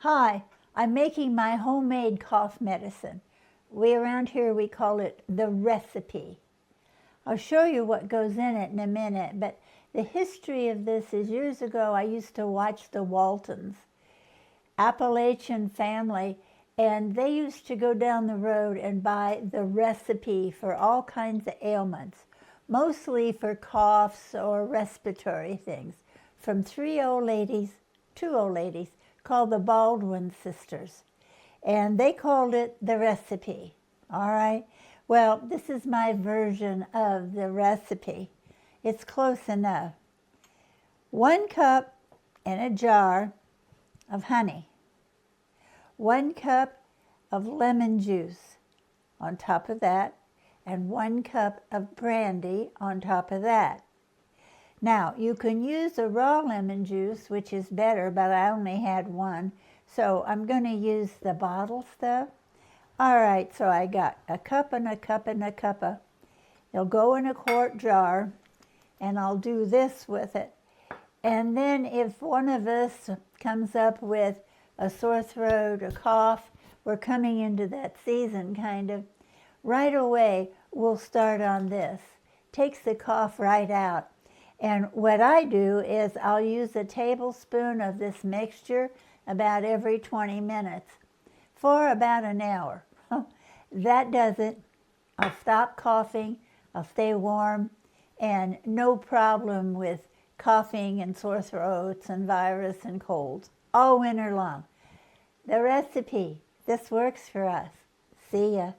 Hi, I'm making my homemade cough medicine. Around here we call it the recipe. I'll show you what goes in it in a minute, but the history of this is years ago I used to watch the Waltons, Appalachian family, and they used to go down the road and buy the recipe for all kinds of ailments, mostly for coughs or respiratory things, from two old ladies called the Baldwin sisters. And they called it the recipe, all right? Well, this is my version of the recipe. It's close enough. 1 cup in a jar of honey. 1 cup of lemon juice on top of that, and 1 cup of brandy on top of that. Now, you can use a raw lemon juice, which is better, but I only had one, so I'm going to use the bottle stuff. All right, so I got a cup and a cup and a cup of, it'll go in a quart jar, and I'll do this with it. And then if one of us comes up with a sore throat, a cough, we're coming into that season kind of, right away we'll start on this. Takes the cough right out. And what I do is I'll use a tablespoon of this mixture about every 20 minutes for about an hour. That does it. I'll stop coughing, I'll stay warm, and no problem with coughing and sore throats and virus and colds all winter long. The recipe, this works for us. See ya.